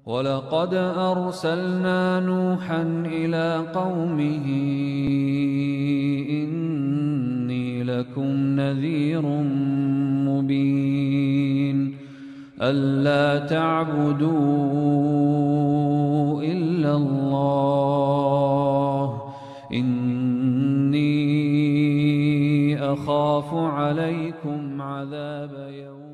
ولقد أرسلنا نوحا إلى قومه إني لكم نذير مبين ألا تعبدوا إلا الله إني أخاف عليكم عذاب يوم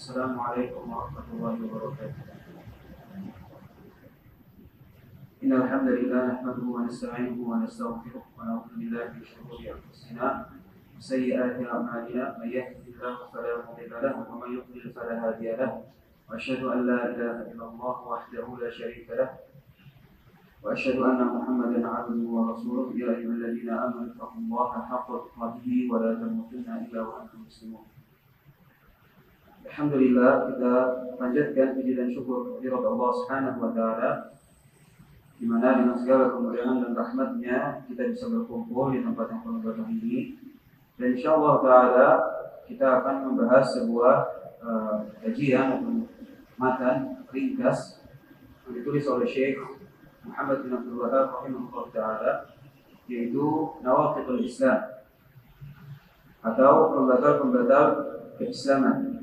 السلام عليكم ورحمة الله وبركاته. إن الحمد لله نحمده ونستعينه ونستغفره ونعوذ بالله من شرور أنفسنا وسيئات أعمالنا من يهده الله فلا مضل له ومن يضلل فلا هادي له وأشهد أن لا إله إلا الله وحده لا شريك له وأشهد أن محمدا عبده ورسوله يا أيها الذين آمنوا اتقوا الله حق تقاته ولا تموتن إلا وأنتم مسلمون. Alhamdulillah, kita panjatkan puji dan syukur kehadirat Allah Subhanahu wa taala, di mana dengan segala kemuliaan dan rahmat-Nya kita bisa berkumpul di tempat yang penuh berkah ini. Dan insyaallah taala kita akan membahas sebuah kajian atau matan ringkas yang ditulis oleh Syekh Muhammad bin Abdul Wahhab rahimahullah taala, yaitu Nawaqidul Islam atau pembatal-pembatal keislaman.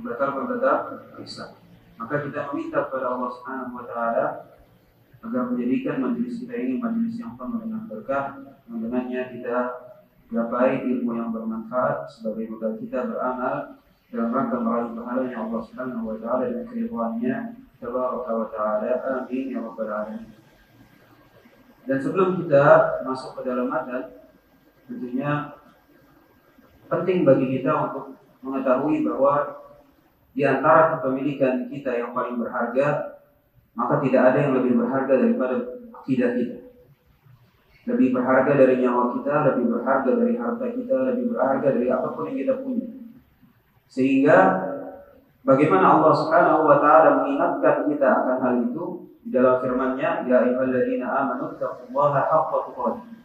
Pembatal Islam. Maka kita meminta kepada Allah Subhanahu wa taala agar menjadikan majelis kita ini majelis yang penuh dengan berkah, yang dengannya kita gapai ilmu yang bermanfaat sebagai bekal kita beramal dalam rangka meraih pahalanya Allah Subhanahu wa taala dan keridhaannya tabaraka wa taala. Amin ya rabbal alamin. Dan sebelum kita masuk ke dalam matan, tentunya penting bagi kita untuk mengetahui bahwa di antara kepemilikan kita yang paling berharga, maka tidak ada yang lebih berharga daripada akidah kita. Lebih berharga dari nyawa kita, lebih berharga dari harta kita, lebih berharga dari apapun yang kita punya. Sehingga bagaimana Allah Subhanahu wa taala mengingatkan kita akan hal itu di dalam firman-Nya, ya ayyuhalladzina amanu taqullaha haqqa tuqatih.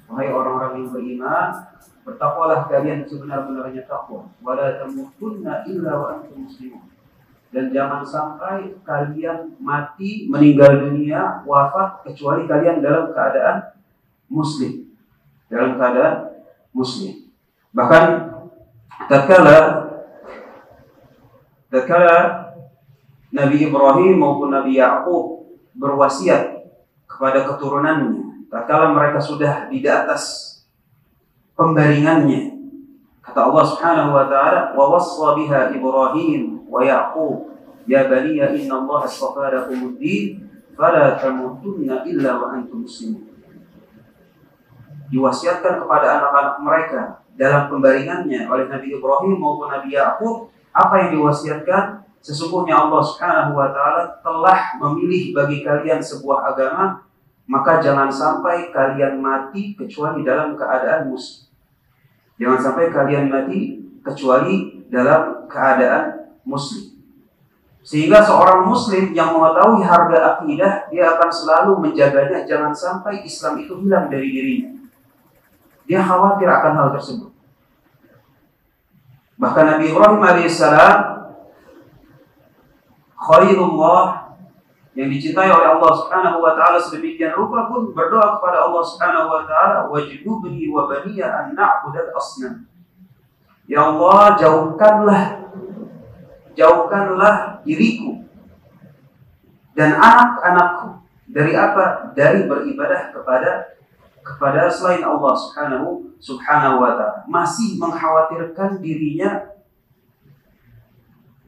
Wahai orang-orang yang beriman, bertakwalah kalian sebenar-benarnya takwa. Wala tamutunna illa wa antum muslimun. Dan jangan sampai kalian mati, meninggal dunia, wafat kecuali kalian dalam keadaan muslim. Dalam keadaan muslim. Bahkan tatkala Nabi Ibrahim maupun Nabi Ya'qub berwasiat kepada keturunannya, tatkala mereka sudah di atas pembaringannya, kata Allah Subhanahu wa taala, wa wassa biha Ibrahim wa Yaqub ya baniya inna Allah astafa lakumuddin fala tamutunna illa wa antum muslimun. Diwasiatkan kepada anak-anak mereka dalam pembaringannya oleh Nabi Ibrahim maupun Nabi Yaqub, apa yang diwasiatkan? Sesungguhnya Allah Subhanahu wa taala telah memilih bagi kalian sebuah agama, maka jangan sampai kalian mati kecuali dalam keadaan muslim. Jangan sampai kalian mati kecuali dalam keadaan muslim. Sehingga seorang muslim yang mengetahui harga akidah, dia akan selalu menjaganya jangan sampai Islam itu hilang dari dirinya. Dia khawatir akan hal tersebut. Bahkan Nabi Ibrahim alaihissalam, Khalilullah, yang dicintai oleh Allah Subhanahu wa taala sedemikian rupa, pun berdoa kepada Allah Subhanahu wa taala, wajibni wa baniya an na'budal asnam. Ya Allah, jauhkanlah diriku dan anak-anakku dari apa? Dari beribadah kepada selain Allah Subhanahu wa taala. Masih mengkhawatirkan dirinya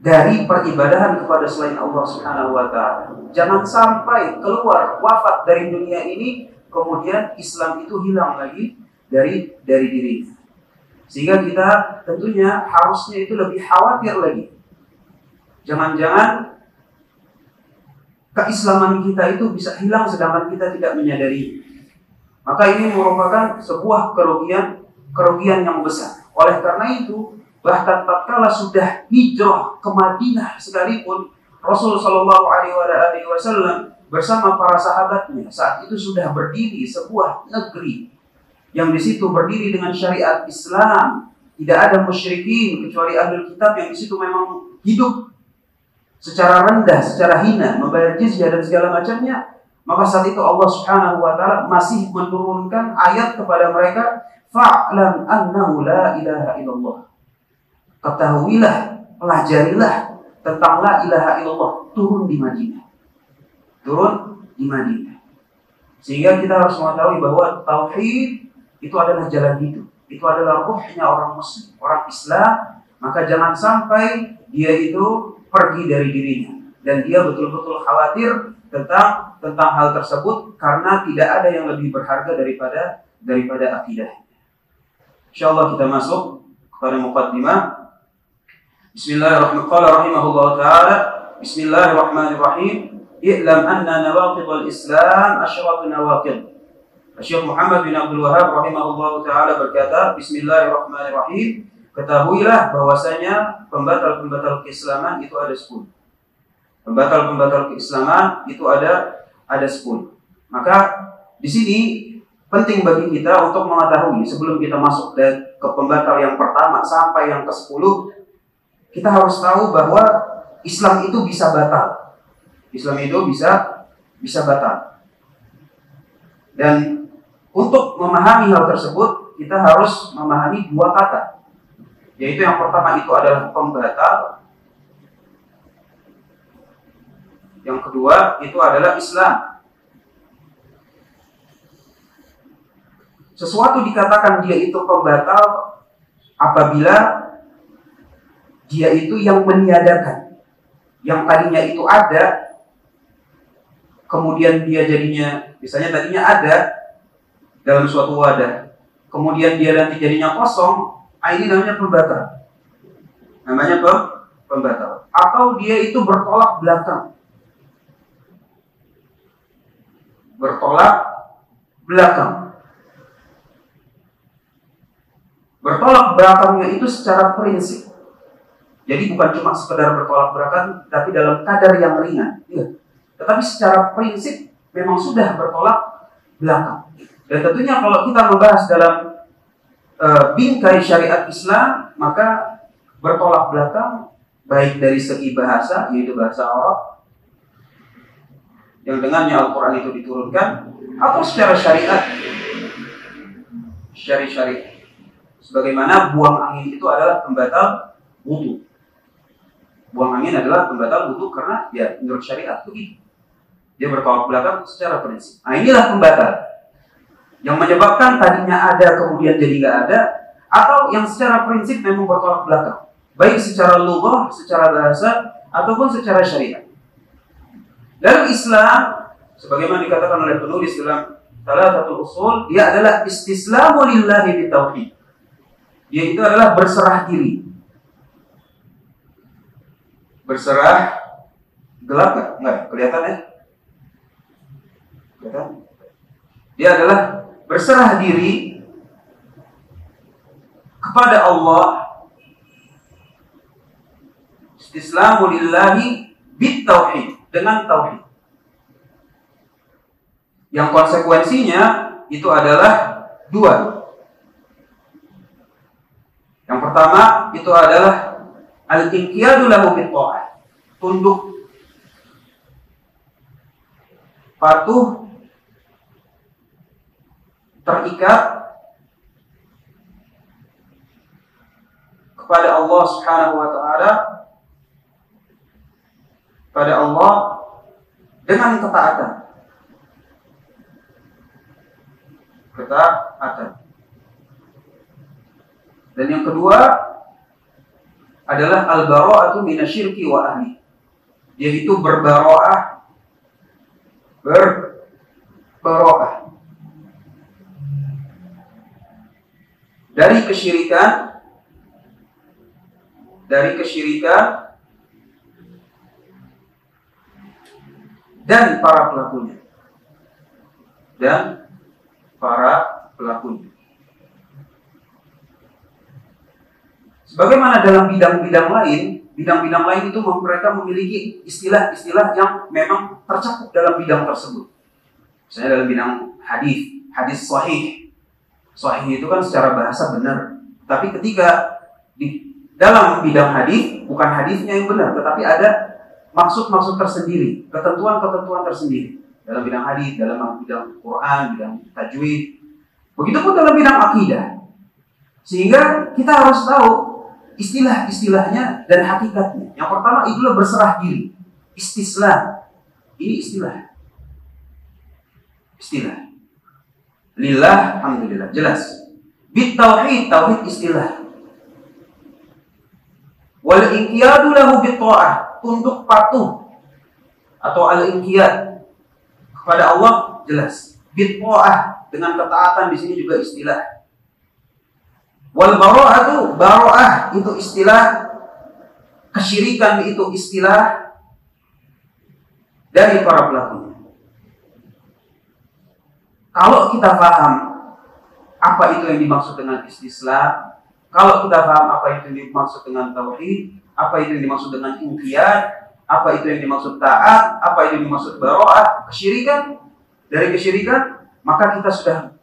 dari peribadahan kepada selain Allah Subhanahu wa taala. Jangan sampai keluar wafat dari dunia ini kemudian Islam itu hilang lagi dari dirinya. Sehingga kita tentunya harusnya itu lebih khawatir lagi. Jangan-jangan keislaman kita itu bisa hilang sedangkan kita tidak menyadari. Maka ini merupakan sebuah kerugian yang besar. Oleh karena itu, bahkan tatkala sudah hijrah ke Madinah sekalipun, Rasul Shallallahu Alaihi Wasallam bersama para sahabatnya saat itu sudah berdiri sebuah negeri yang di situ berdiri dengan syariat Islam, tidak ada musyrikin kecuali ahlul kitab yang di situ memang hidup secara rendah, secara hina, membayar jizyah dan segala macamnya, maka saat itu Allah Subhanahu wa taala masih menurunkan ayat kepada mereka, fa'lam annahu la ilaha illallah. Ketahuilah, pelajarilah tentang la ilaha illallah, turun di Madinah. Turun di Madinah. Sehingga kita harus mengetahui bahwa tauhid itu adalah jalan hidup. Itu adalah ruhnya orang muslim, orang Islam. Maka jangan sampai dia itu pergi dari dirinya. Dan dia betul-betul khawatir tentang hal tersebut, karena tidak ada yang lebih berharga daripada akidah. Insyaallah kita masuk kepada muqaddimah. Bismillahirrahmanirrahim. Bismillahirrahmanirrahim. I'lam anna nawaqidul Islam asyratu nawaqid. Syekh Muhammad bin Abdul Wahhab rahimahullahu taala berkata, Bismillahirrahmanirrahim. Ketahuilah bahwasanya pembatal-pembatal keislaman itu ada 10. Pembatal-pembatal keislaman itu ada 10. Maka di sini penting bagi kita untuk mengetahui sebelum kita masuk ke pembatal yang pertama sampai yang ke-10, kita harus tahu bahwa Islam itu bisa batal. Islam itu bisa batal. Dan untuk memahami hal tersebut, kita harus memahami 2 kata. Yaitu yang pertama itu adalah pembatal. Yang kedua itu adalah Islam. Sesuatu dikatakan dia itu pembatal apabila dia itu yang meniadakan. Yang tadinya itu ada, kemudian dia jadinya, misalnya tadinya ada dalam suatu wadah, kemudian dia nanti jadinya kosong, ini namanya pembatal. Namanya pembatal. Atau dia itu bertolak belakang. Bertolak belakang. Bertolak belakangnya itu secara prinsip. Jadi bukan cuma sekedar bertolak belakang, tapi dalam kadar yang ringan. Ya. Tetapi secara prinsip memang sudah bertolak belakang. Dan tentunya kalau kita membahas dalam bingkai syariat Islam, maka bertolak belakang baik dari segi bahasa, yaitu bahasa Arab yang dengannya Al-Quran itu diturunkan, atau secara syariat, syariat. Sebagaimana buang angin itu adalah pembatal wudu. Buang angin adalah pembatal wudu karena ya menurut syariat begitu. Dia bertolak belakang secara prinsip. Inilah pembatal yang menyebabkan tadinya ada kemudian jadi nggak ada, atau yang secara prinsip memang bertolak belakang, baik secara lughah, secara bahasa, ataupun secara syariat. Dalam Islam, sebagaimana dikatakan oleh penulis dalam Thalathatul Ushul, dia adalah istislamu lillahi bitauhid. Dia itu adalah berserah diri. Berserah, gelap nggak? Nggak, kelihatan ya? Kelihatan? Dia adalah berserah diri kepada Allah, istislamu lillahi bitauhid, dengan tauhid. Yang konsekuensinya itu adalah 2. Yang pertama itu adalah al-inqiyadu lahu bitta'ah, tunduk, patuh, terikat kepada Allah Subhanahu wa taala, pada Allah dengan ketaatan. Dan yang kedua adalah al-bara'atu minasyirki wa ahli, yaitu berbara'ah dari kesyirikan dan para pelakunya. Sebagaimana dalam bidang-bidang lain itu mereka memiliki istilah-istilah yang memang tercakup dalam bidang tersebut. Misalnya dalam bidang hadis sahih, Sahih itu kan secara bahasa benar, tapi ketika di dalam bidang hadis, bukan hadisnya yang benar, tetapi ada maksud-maksud tersendiri, ketentuan-ketentuan tersendiri dalam bidang hadis, dalam bidang Quran, bidang tajwid. Begitupun dalam bidang akidah. Sehingga kita harus tahu istilah-istilahnya dan hakikatnya. Yang pertama itulah berserah diri. Istislam. Ini istilah. Istilah. Lillah, alhamdulillah, jelas. Bit tauhid, tauhid istilah. Wal inqiyadu lahu bit ta'ah, tunduk patuh atau al inqiyad kepada Allah jelas. Bit ta'ah, dengan ketaatan di sini juga istilah. Wal bara'atu, bara'ah itu istilah. Kesyirikan itu istilah dari para pelakunya. Kalau kita paham apa itu yang dimaksud dengan istislam, kalau kita paham apa itu yang dimaksud dengan tauhid, apa itu yang dimaksud dengan inqiyad, apa itu yang dimaksud taat, apa itu yang dimaksud bara'ah, kesyirikan, dari kesyirikan, maka kita sudah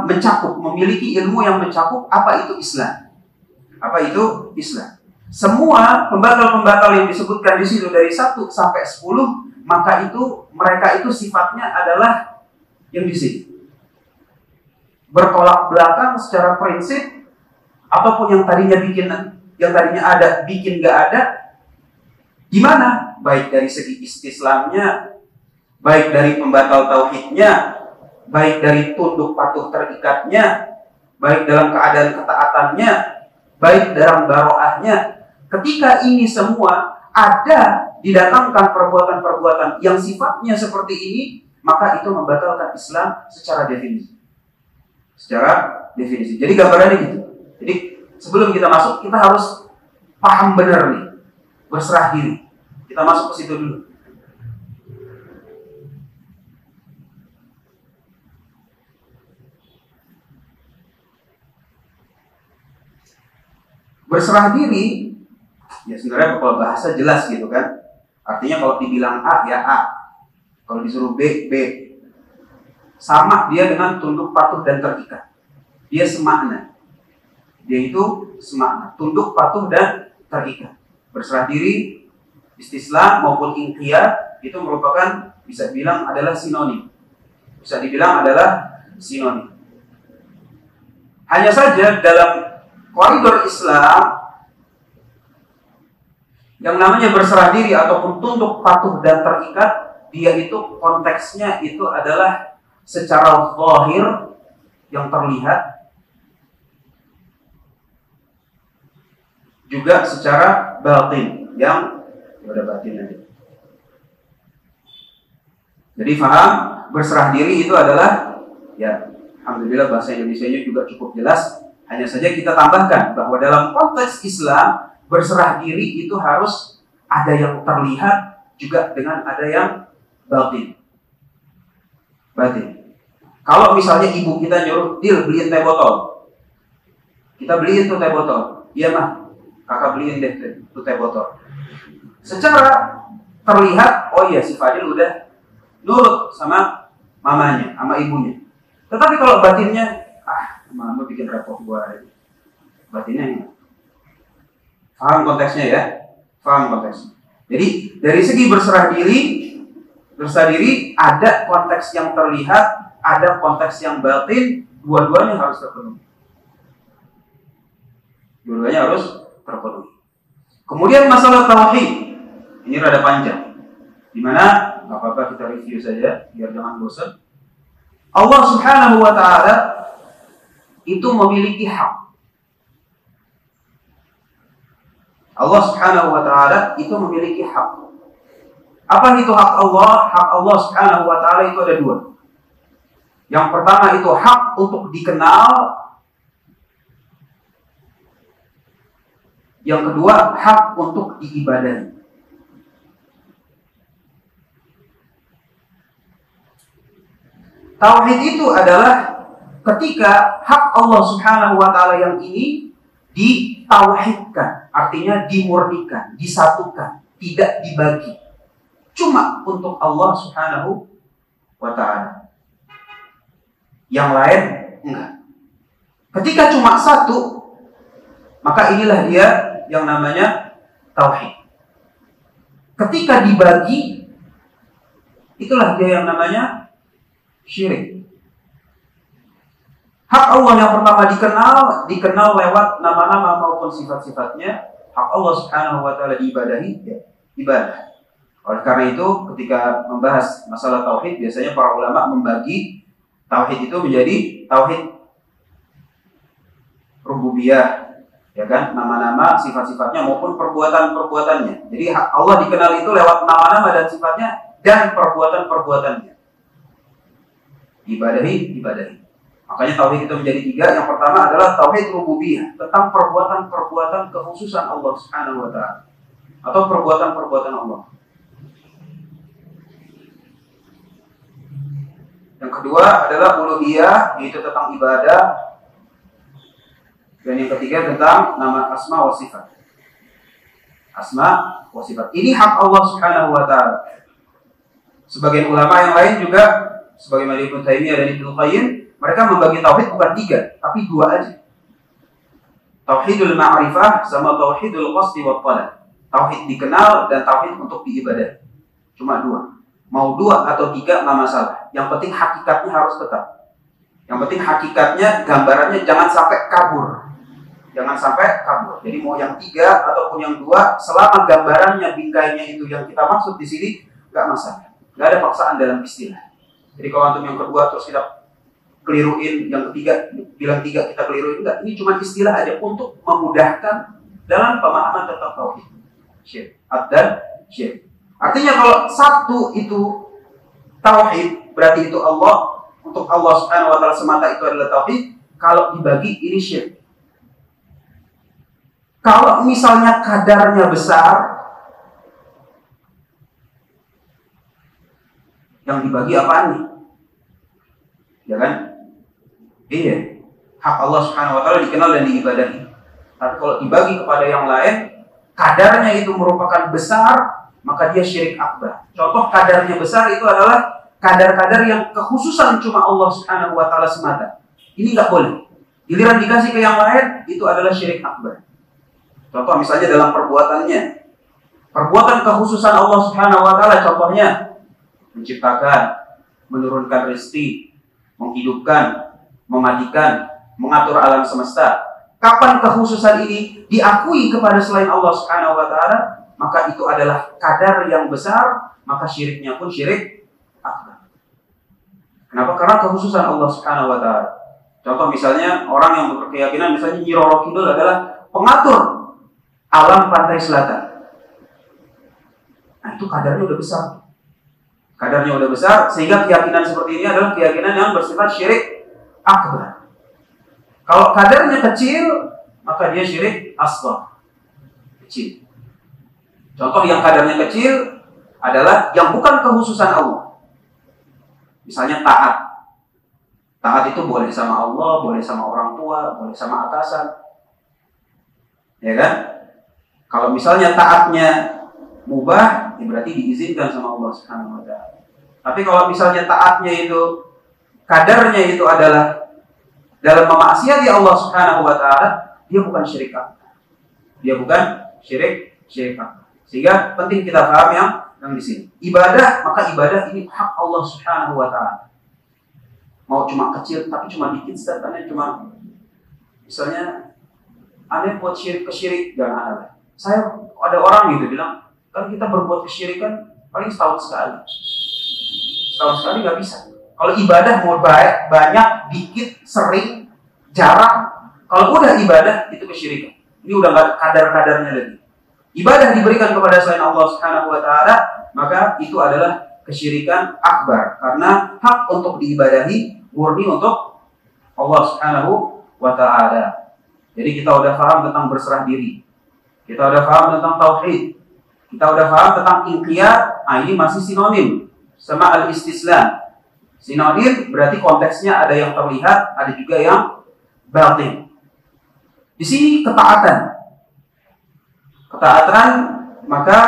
mencakup, memiliki ilmu yang mencakup apa itu Islam. Apa itu Islam? Semua pembatal-pembatal yang disebutkan di situ dari 1 sampai 10, maka itu mereka itu sifatnya adalah yang di sini. Bertolak belakang secara prinsip, ataupun yang tadinya ada bikin nggak ada. Gimana? Baik dari segi istislamnya, baik dari pembatal tauhidnya, baik dari tunduk patuh terikatnya, baik dalam keadaan ketaatannya, baik dalam baroahnya. Ketika ini semua ada didatangkan perbuatan-perbuatan yang sifatnya seperti ini, maka itu membatalkan Islam secara definisi. Jadi gambarannya gitu. Jadi sebelum kita masuk, kita harus paham benar nih, berserah diri. Kita masuk ke situ dulu. Berserah diri, ya sebenarnya kalau bahasa jelas gitu kan. Artinya kalau dibilang A, ya A. Kalau disuruh B, B. Sama dia dengan tunduk patuh dan terikat. Dia semakna. Dia itu semakna. Tunduk patuh dan terikat. Berserah diri, istislam maupun inqiyad itu merupakan, bisa bilang adalah sinonim. Bisa dibilang adalah sinonim. Hanya saja dalam koridor Islam yang namanya berserah diri ataupun tunduk patuh dan terikat, dia itu konteksnya itu adalah secara zahir yang terlihat, juga secara batin yang ada batinnya. Jadi faham, berserah diri itu adalah, ya alhamdulillah bahasa Indonesianya juga cukup jelas. Hanya saja kita tambahkan bahwa dalam konteks Islam, berserah diri itu harus ada yang terlihat juga dengan ada yang batin. Kalau misalnya ibu kita nyuruh, Dil, beliin teh botol. Kita beliin tuh teh botol. Iya mah, kakak beliin deh tuh teh botol. Secara terlihat, oh iya si Fadil udah nurut sama mamanya, sama ibunya. Tetapi kalau batinnya, mama bikin repot gua aja. Batinnya enggak. Paham konteksnya ya? Paham konteksnya. Jadi dari segi berserah diri ada konteks yang terlihat, ada konteks yang batin, dua-duanya harus terpenuhi. Kemudian masalah tauhid, ini rada panjang. Dimana nggak apa-apa kita review saja biar jangan bosan. Allah Subhanahu wa Ta'ala itu memiliki hak. Allah Subhanahu wa Ta'ala itu memiliki hak. Apa itu hak Allah? Hak Allah Subhanahu wa Ta'ala itu ada dua. Yang pertama itu hak untuk dikenal. Yang kedua hak untuk diibadahi. Tauhid itu adalah ketika hak Allah Subhanahu wa Ta'ala yang ini ditauhidkan, artinya dimurnikan, disatukan, tidak dibagi. Cuma untuk Allah Subhanahu wa Ta'ala. Yang lain Enggak. Ketika cuma satu, maka inilah dia yang namanya tauhid. Ketika dibagi, itulah dia yang namanya syirik. Hak Allah yang pertama dikenal lewat nama-nama maupun sifat-sifatnya. Hak Allah Subhanahu wa taala diibadahi, ya, ibadah. Oleh karena itu, ketika membahas masalah tauhid, biasanya para ulama membagi tauhid itu menjadi tauhid rububiyah, ya kan, nama-nama, sifat-sifatnya maupun perbuatan-perbuatannya. Jadi hak Allah dikenal itu lewat nama-nama dan sifatnya dan perbuatan-perbuatannya. Ibadahi. Makanya tauhid itu menjadi 3. Yang pertama adalah tauhid rububiyah, tentang perbuatan-perbuatan kekhususan Allah Subhanahu wa taala atau perbuatan-perbuatan Allah. Yang kedua adalah uluhiyah, yaitu tentang ibadah. Dan yang ketiga tentang nama asma wa sifat. Asma wa sifat. Ini hak Allah Subhanahu wa taala. Sebagian ulama yang lain juga, sebagaimana Ibnu Taimiyah dan Ibnu Qayyim, mereka membagi tauhid bukan 3, tapi 2 aja. Tauhidul ma'rifah sama tauhidul qasdi wa talab. Tauhid dikenal dan tauhid untuk diibadah. Cuma 2. Mau 2 atau 3 nggak masalah. Yang penting hakikatnya harus tetap. Yang penting hakikatnya, gambarannya jangan sampai kabur. Jangan sampai kabur. Jadi mau yang 3 ataupun yang 2, selama gambarannya, bingkainya itu yang kita maksud di sini, nggak masalah. Nggak ada paksaan dalam istilah. Jadi kalau antum yang kedua terus kita keliruin, yang ketiga bilang 3 kita keliruin, enggak. Ini cuma istilah aja untuk memudahkan dalam pemahaman tentang tauhid. Syirik. Dan syirik. Artinya kalau satu itu tauhid, berarti itu Allah, untuk Allah Subhanahu wa taala semata itu adalah tauhid. Kalau dibagi ini syirik. Kalau misalnya kadarnya besar, yang dibagi apaan nih? Ya kan? Iya. Hak Allah Subhanahu wa taala dikenal dan diibadahi. Tapi kalau dibagi kepada yang lain, kadarnya itu merupakan besar, maka dia syirik akbar. Contoh kadarnya besar itu adalah kadar-kadar yang kekhususan cuma Allah Subhanahu wa taala semata. Ini enggak boleh. Giliran dikasih ke yang lain, itu adalah syirik akbar. Contoh misalnya dalam perbuatannya. Perbuatan kekhususan Allah Subhanahu wa taala, contohnya menciptakan, menurunkan rezeki, menghidupkan, mematikan, mengatur alam semesta. Kapan kekhususan ini diakui kepada selain Allah Subhanahu wa taala, maka itu adalah kadar yang besar, maka syiriknya pun syirik akbar. Kenapa? Karena kekhususan Allah Subhanahu wa taala. Contoh misalnya orang yang berkeyakinan misalnya Nyi Roro Kidul adalah pengatur alam pantai selatan. Nah, itu kadarnya udah besar. Kadarnya udah besar, sehingga keyakinan seperti ini adalah keyakinan yang bersifat syirik akbar. Kalau kadarnya kecil, maka dia syirik asghar. Kecil. Contoh yang kadarnya kecil adalah yang bukan kekhususan Allah. Misalnya taat. Taat itu boleh sama Allah, boleh sama orang tua, boleh sama atasan. Ya kan? Kalau misalnya taatnya mubah, ya berarti diizinkan sama Allah Subhanahu wa taala. Tapi kalau misalnya taatnya itu kadarnya itu adalah dalam memaksiati Allah Subhanahu wa taala, dia bukan syirik akbar. Dia bukan syirik akbar. Sehingga penting kita paham yang di sini. Ibadah, maka ibadah ini hak Allah Subhanahu wa taala. Mau cuma kecil tapi cuma dikit, aneh cuma misalnya aneh buat syirik, jangan aneh. Saya ada orang gitu bilang, kan kita berbuat kesyirikan paling setahun sekali. Setahun sekali nggak bisa. Kalau ibadah mau banyak, dikit, sering, jarang. Kalau udah ibadah itu kesyirikan. Ini udah nggak kadar-kadarnya lagi. Ibadah diberikan kepada selain Allah Subhanahu wa taala, maka itu adalah kesyirikan akbar. Karena hak untuk diibadahi murni untuk Allah Subhanahu wa taala. Jadi kita udah paham tentang berserah diri. Kita udah paham tentang tauhid. Kita udah paham tentang inqiyad. Ini masih sinonim sama al-istislam. Sinonim berarti konteksnya ada yang terlihat, ada juga yang batin. Di sini ketaatan. Ketaatan maka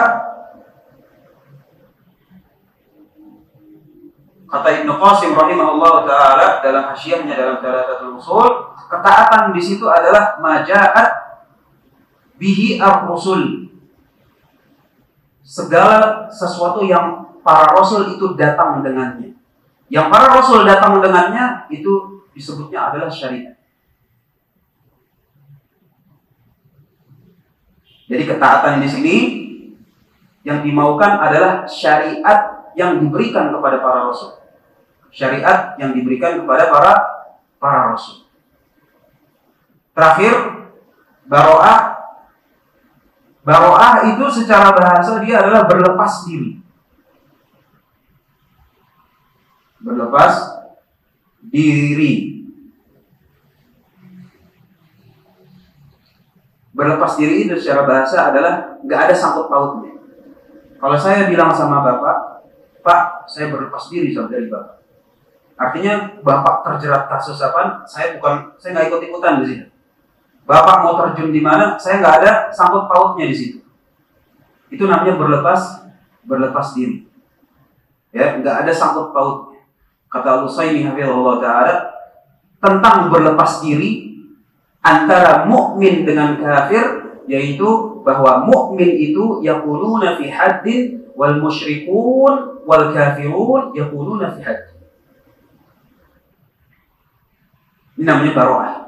Kata Ibnu Qasim rahimahullah taala dalam hasyiahnya dalam Thalathatul Usul, ketaatan di situ adalah maja'at bihi ar-rusul. Segala sesuatu yang para rasul itu datang dengannya. Yang para rasul datang dengannya itu disebutnya adalah syariat. Jadi ketaatan di sini yang dimaukan adalah syariat yang diberikan kepada para rasul. Syariat yang diberikan kepada para rasul. Terakhir, baro'ah. Baro'ah itu secara bahasa dia adalah berlepas diri. Berlepas diri. Berlepas diri itu secara bahasa adalah nggak ada sangkut pautnya. Kalau saya bilang sama Bapak, Pak, saya berlepas diri dari Bapak. Artinya Bapak terjerat kasus apa? Saya nggak ikut-ikutan di sini. Bapak mau terjun di mana? Saya nggak ada sangkut pautnya di situ. Itu namanya berlepas diri. Ya, nggak ada sangkut pautnya. Kata Al-Utsaimin hafizahullah taala tentang berlepas diri antara mukmin dengan kafir, yaitu bahwa mukmin itu yaquluna fi haddin wal musyrikun wal kafirun yaquluna fi haddin. Ini namanya baro'ah.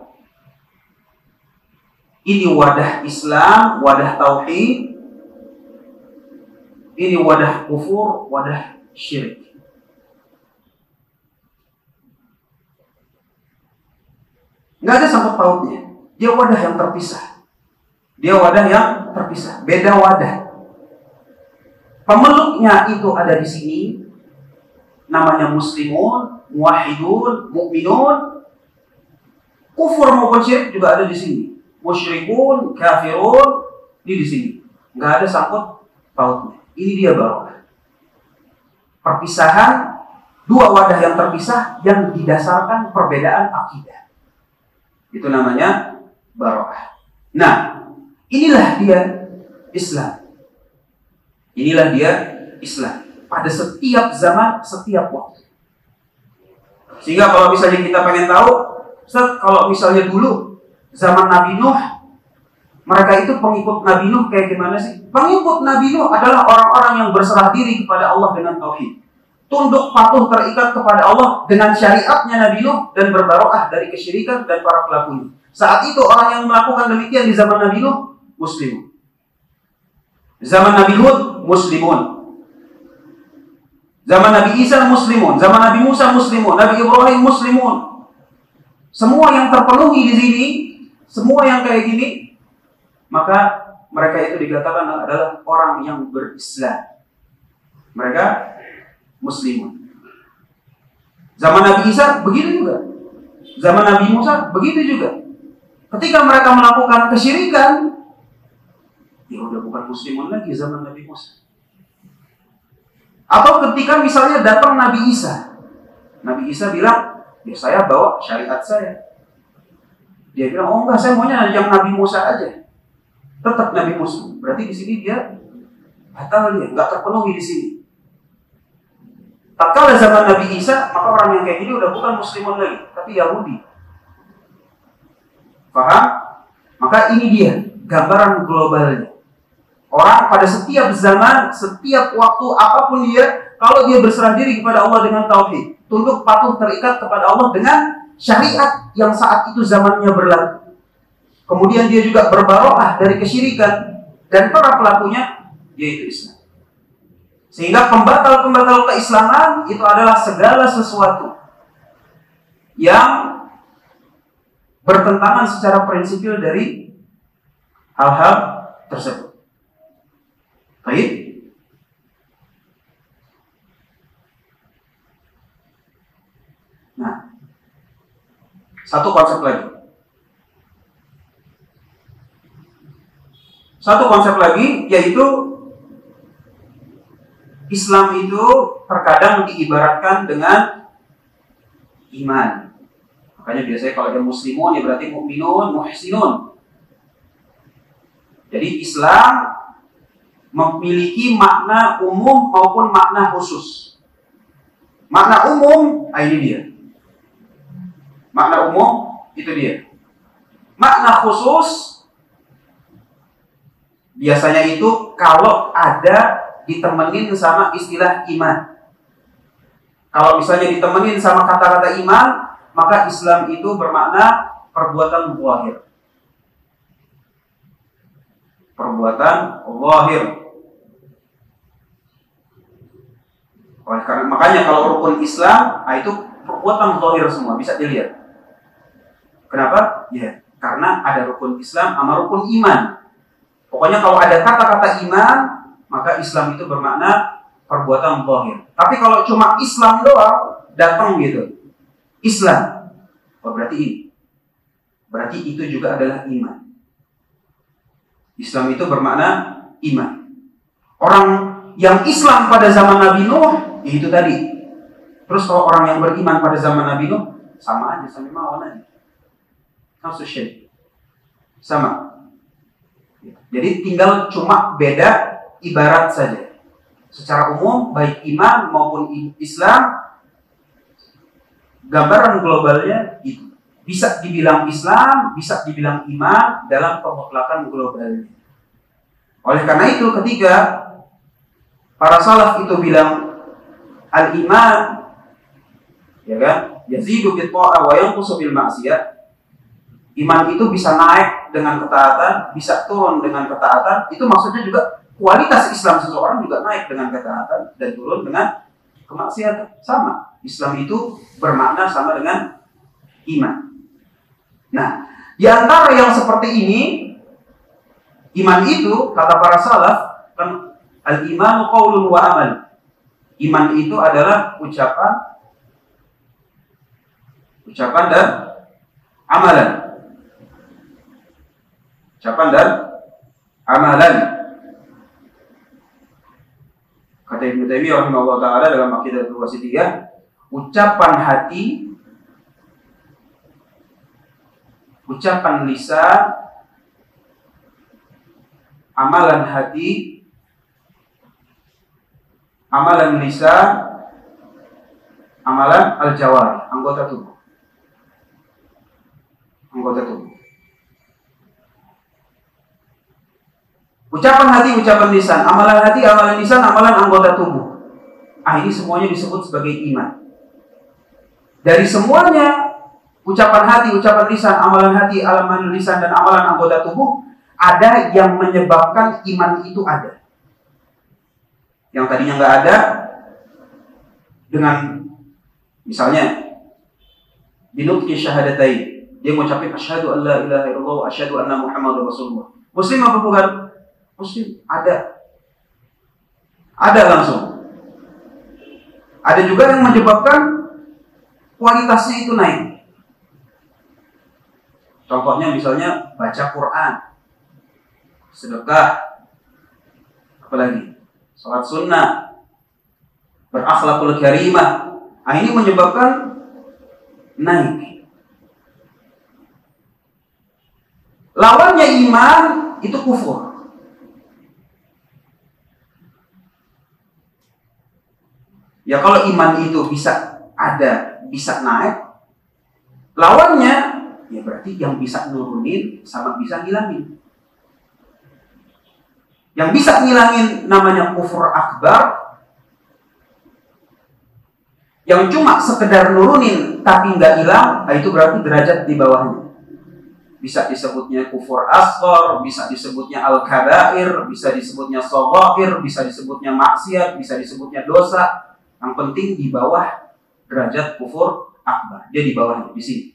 Ini wadah Islam, wadah tauhid. Ini wadah kufur, wadah syirik. Nggak ada sangkut pautnya. Dia wadah yang terpisah. Beda wadah. Pemeluknya itu ada di sini. Namanya muslimun, muwahhidun, mukminun. Kufur maupun syirik juga ada di sini. Musyrikun, kafirun, ini di sini. Nggak ada sangkut pautnya. Ini dia baro'ah. Perpisahan dua wadah yang terpisah yang didasarkan perbedaan akidah. Itu namanya baro'ah. Nah, inilah dia Islam. Inilah dia Islam. Pada setiap zaman, setiap waktu. Sehingga kalau misalnya kita pengen tahu, Ustaz, kalau misalnya dulu zaman Nabi Nuh, mereka itu pengikut Nabi Nuh kayak gimana sih? Pengikut Nabi Nuh adalah orang-orang yang berserah diri kepada Allah dengan tauhid. Tunduk patuh terikat kepada Allah dengan syariatnya Nabi Nuh dan berbaro'ah dari kesyirikan dan para pelakunya. Saat itu orang yang melakukan demikian di zaman Nabi Nuh, muslimun. Zaman Nabi Hud, muslimun. Zaman Nabi Isa, muslimun. Zaman Nabi Musa, muslimun. Nabi Ibrahim, muslimun. Semua yang terpenuhi di sini, semua yang kayak gini, maka mereka itu dikatakan adalah orang yang berislam. Mereka muslimun. Zaman Nabi Isa begitu juga. Zaman Nabi Musa begitu juga. Ketika mereka melakukan kesyirikan, ya udah bukan muslimun lagi zaman Nabi Musa. Atau ketika misalnya datang Nabi Isa. Nabi Isa bilang, ya saya bawa syariat saya. Dia bilang, oh enggak, saya maunya yang Nabi Musa aja. Tetap Nabi Musa. Berarti di sini dia batal, dia nggak terpenuhi di sini. Tatkala zaman Nabi Isa, maka orang yang kayak gini udah bukan muslimun lagi, tapi Yahudi. Paham? Maka ini dia gambaran globalnya. Orang pada setiap zaman, setiap waktu, apapun dia, kalau dia berserah diri kepada Allah dengan tauhid, tunduk patuh terikat kepada Allah dengan syariat yang saat itu zamannya berlaku. Kemudian dia juga berbaro'ah dari kesyirikan dan para pelakunya, yaitu Islam. Sehingga pembatal-pembatal keislaman itu adalah segala sesuatu yang bertentangan secara prinsipil dari hal-hal tersebut. Baik. Nah, satu konsep lagi, yaitu Islam itu terkadang diibaratkan dengan iman. Makanya biasanya kalau ada muslimun, ya berarti mukminun, muhsinun. Jadi Islam memiliki makna umum maupun makna khusus. Makna umum, ini dia. Makna umum, itu dia. Makna khusus, biasanya itu kalau ada ditemenin sama istilah iman. Kalau misalnya ditemenin sama kata-kata iman, maka Islam itu bermakna perbuatan zahir. Perbuatan zahir. Makanya kalau rukun Islam, itu perbuatan zahir semua, bisa dilihat. Kenapa? Ya, karena ada rukun Islam sama rukun iman. Pokoknya kalau ada kata-kata iman, maka Islam itu bermakna perbuatan zahir. Tapi kalau cuma Islam doang, datang gitu, Islam, berarti ini. Berarti itu juga adalah iman. Islam itu bermakna iman. Orang yang Islam pada zaman Nabi Nuh, itu tadi. Terus kalau orang yang beriman pada zaman Nabi Nuh, sama aja, sama mawon aja. Sama. Jadi tinggal cuma beda ibarat saja. Secara umum, baik iman maupun Islam, gambaran globalnya itu. Bisa dibilang Islam, bisa dibilang iman dalam pemutlakan globalnya. Oleh karena itu, ketika para salaf itu bilang al-iman, ya kan, yazidu bil ta'ah wa yanqusu bil ma'siyah. Iman itu bisa naik dengan ketaatan, bisa turun dengan ketaatan. Itu maksudnya juga kualitas Islam seseorang juga naik dengan ketaatan dan turun dengan kemaksiatan. Sama. Islam itu bermakna sama dengan iman. Nah, di antara yang seperti ini, iman itu, kata para salaf, kan al-imanu qaulun wa amal. Iman itu adalah ucapan dan amalan. Ucapan dan amalan. Kata Ibnu Taimiyah rahimahullah taala dalam Aqidatul Wasithiyah, ucapan hati, ucapan lisan, amalan hati, amalan lisan, amalan al-jawari, anggota tubuh. Anggota tubuh. Ucapan hati, ucapan lisan, amalan hati, amalan lisan, amalan anggota tubuh. Ini semuanya disebut sebagai iman. Dari semuanya, ucapan hati, ucapan lisan, amalan hati, amalan lisan, dan amalan anggota tubuh, ada yang menyebabkan iman itu ada. Yang tadinya nggak ada, dengan misalnya binutqi syahadatain, dia mengucapkan asyhadu an la ilaha illallah wa asyhadu anna muhammadar rasulullah. Muslim apa bukan? Muslim. Ada langsung. Ada juga yang menyebabkan kualitasnya itu naik. Contohnya misalnya baca Quran, sedekah, apalagi salat sunnah, berakhlakul karimah. Ini menyebabkan naik. Lawannya iman itu kufur. Ya kalau iman itu bisa ada, bisa naik, lawannya ya berarti yang bisa nurunin sama bisa ngilangin. Yang bisa ngilangin namanya kufur akbar. Yang cuma sekedar nurunin tapi nggak hilang, itu berarti derajat di bawahnya. Bisa disebutnya kufur asghar, bisa disebutnya al-kabair, bisa disebutnya shaghair, bisa disebutnya maksiat, bisa disebutnya dosa. Yang penting di bawah derajat kufur akbar. Dia di bawahnya, di sini.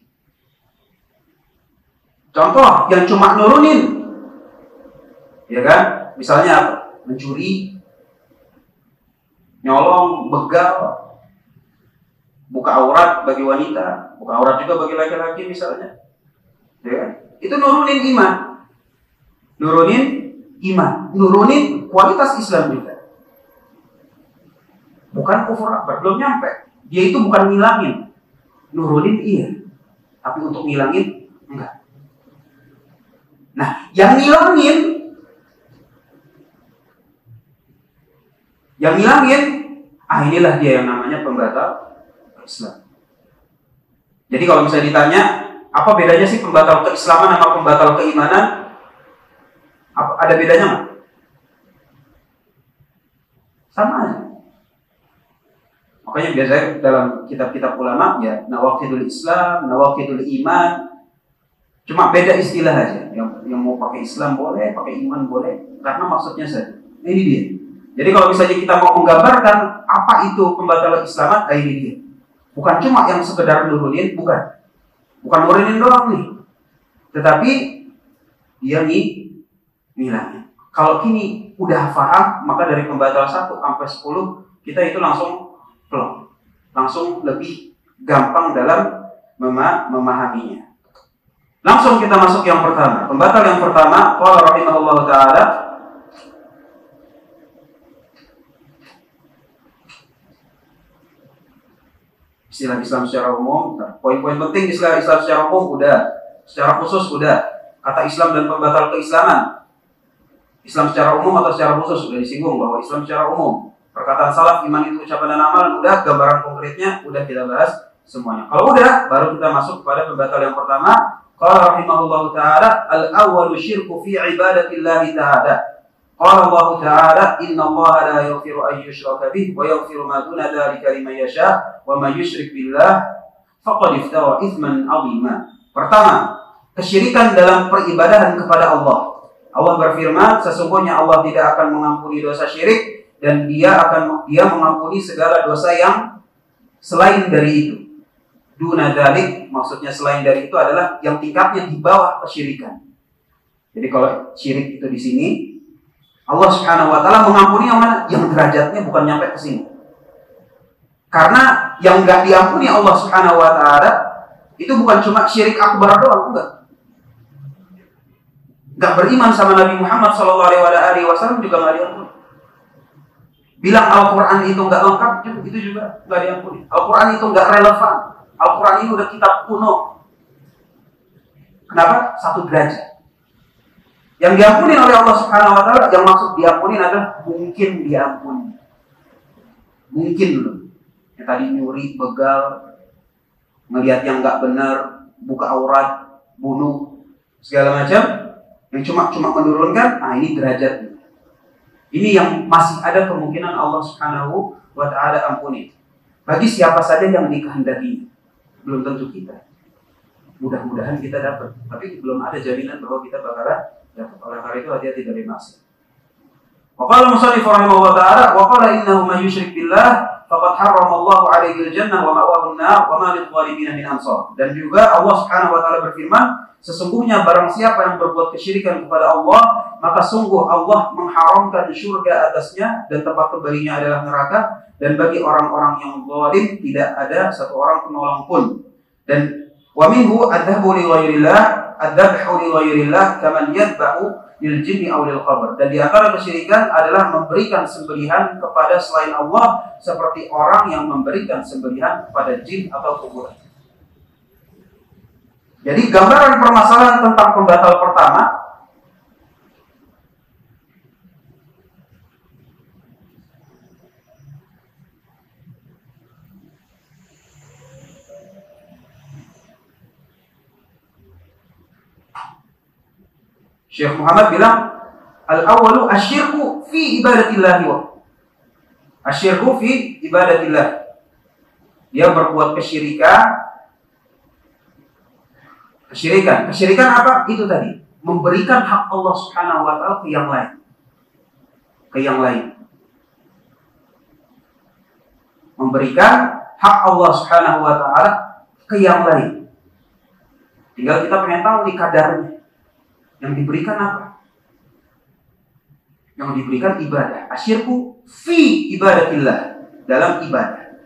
Contoh yang cuma nurunin, ya kan? Misalnya apa? Mencuri, nyolong, begal, buka aurat bagi wanita, buka aurat juga bagi laki-laki misalnya. Ya kan? Itu nurunin iman. Nurunin iman. Nurunin kualitas Islam juga. Bukan kufur akbar, belum nyampe. Dia itu bukan ngilangin. Nurunin iya. Tapi untuk ngilangin, enggak. Nah, yang ngilangin, inilah dia yang namanya pembatal Islam. Jadi kalau misalnya ditanya, apa bedanya sih pembatal keislaman sama pembatal keimanan? Ada bedanya nggak? Sama aja. Makanya biasanya dalam kitab-kitab ulama ya, nawaqidul Islam, nawaqidul iman. Cuma beda istilah aja. Yang mau pakai Islam boleh, pakai iman boleh, karena maksudnya saja. Ini dia. Jadi kalau misalnya kita mau menggambarkan apa itu pembatal keislaman, ini dia. Bukan cuma yang sekedar nurunin, bukan nurunin doang nih. Tetapi dia nilainya. Kalau kini udah paham, maka dari pembatal 1 sampai 10 kita itu langsung plong. Langsung lebih gampang dalam memahaminya. Langsung kita masuk yang pertama. Pembatal yang pertama, qala rahimahullahu taala, istilah Islam secara umum, poin-poin penting istilah Islam secara umum udah, secara khusus udah. Kata Islam dan pembatal keislaman. Islam secara umum atau secara khusus sudah disinggung bahwa Islam secara umum. Perkataan salaf, iman itu ucapan dan amalan, udah. Gambaran konkretnya udah kita bahas semuanya. Kalau udah, baru kita masuk kepada pembatal yang pertama. Qala rahimahullahu ta'ala, al-awwalu syirku fi ibadatillahi ta'ala. Qala Allah ta'ala, inna Allah la yaghfiru an yushraka bih wa yaghfiru ma duna dzalika liman yasha wa may yusyrik billah faqad iftara itsman 'azima. Pertama, kesyirikan dalam peribadahan kepada Allah. Allah berfirman, sesungguhnya Allah tidak akan mengampuni dosa syirik dan Dia mengampuni segala dosa yang selain dari itu. Duna dzalik, maksudnya selain dari itu adalah yang tingkatnya di bawah kesyirikan. Jadi kalau syirik itu di sini, Allah Subhanahu wa taala mengampuni yang mana? Yang derajatnya bukan nyampe ke sini. Karena yang enggak diampuni Allah Subhanahu wa taala itu bukan cuma syirik akbar doang, enggak. Gak beriman sama Nabi Muhammad SAW juga gak diampuni. Bilang Al-Quran itu gak lengkap, itu juga gak diampuni. Al-Quran itu gak relevan. Al-Quran ini udah kitab kuno. Kenapa? 1 derajat. Yang diampuni oleh Allah Subhanahu wa taala, yang maksud diampuni adalah mungkin diampuni. Mungkin loh. Yang tadi nyuri, begal, melihat yang gak benar, buka aurat, bunuh, segala macam. Yang cuma menurunkan, ini derajatnya. Ini yang masih ada kemungkinan Allah Subhanahu wa taala ampuni. Bagi siapa saja yang dikehendaki. Belum tentu kita. Mudah-mudahan kita dapat, tapi belum ada jaminan bahwa kita bakalan dapat. Oleh karena itu hati-hati dari maksiat. Wa qala musannif rahimahullah taala, wa qala innahu may yusyrik billah faqad harramallahu 'alaihi al-jannah wa ma'wahu an-nar wa ma lidh-dhalimin min ansar. Dan juga Allah Subhanahu wa taala berfirman, sesungguhnya barang siapa yang berbuat kesyirikan kepada Allah, maka sungguh Allah mengharamkan syurga atasnya dan tempat kembalinya adalah neraka, dan bagi orang-orang yang zalim tidak ada satu orang penolong pun. Dan wa minhu adzabu li ghairillah, adzabhu li ghairillah kaman yadbahu lil jinni aw lil qabr. Dan di antara kesyirikan adalah memberikan sembelihan kepada selain Allah, seperti orang yang memberikan sembelihan kepada jin atau kuburan. Jadi gambaran permasalahan tentang pembatal pertama, Syekh Muhammad bilang, al-awwalu asyirku fi ibadatillah wa asyirku fi ibadatillah. Dia berbuat kesyirikan. Kesyirikan apa? Itu tadi, memberikan hak Allah Subhanahu wa taala ke yang lain. Memberikan hak Allah Subhanahu wa taala ke yang lain. Tinggal kita pengen tahu nih kadarnya. Yang diberikan apa? Yang diberikan ibadah. Asyirku fi ibadatillah, dalam ibadah.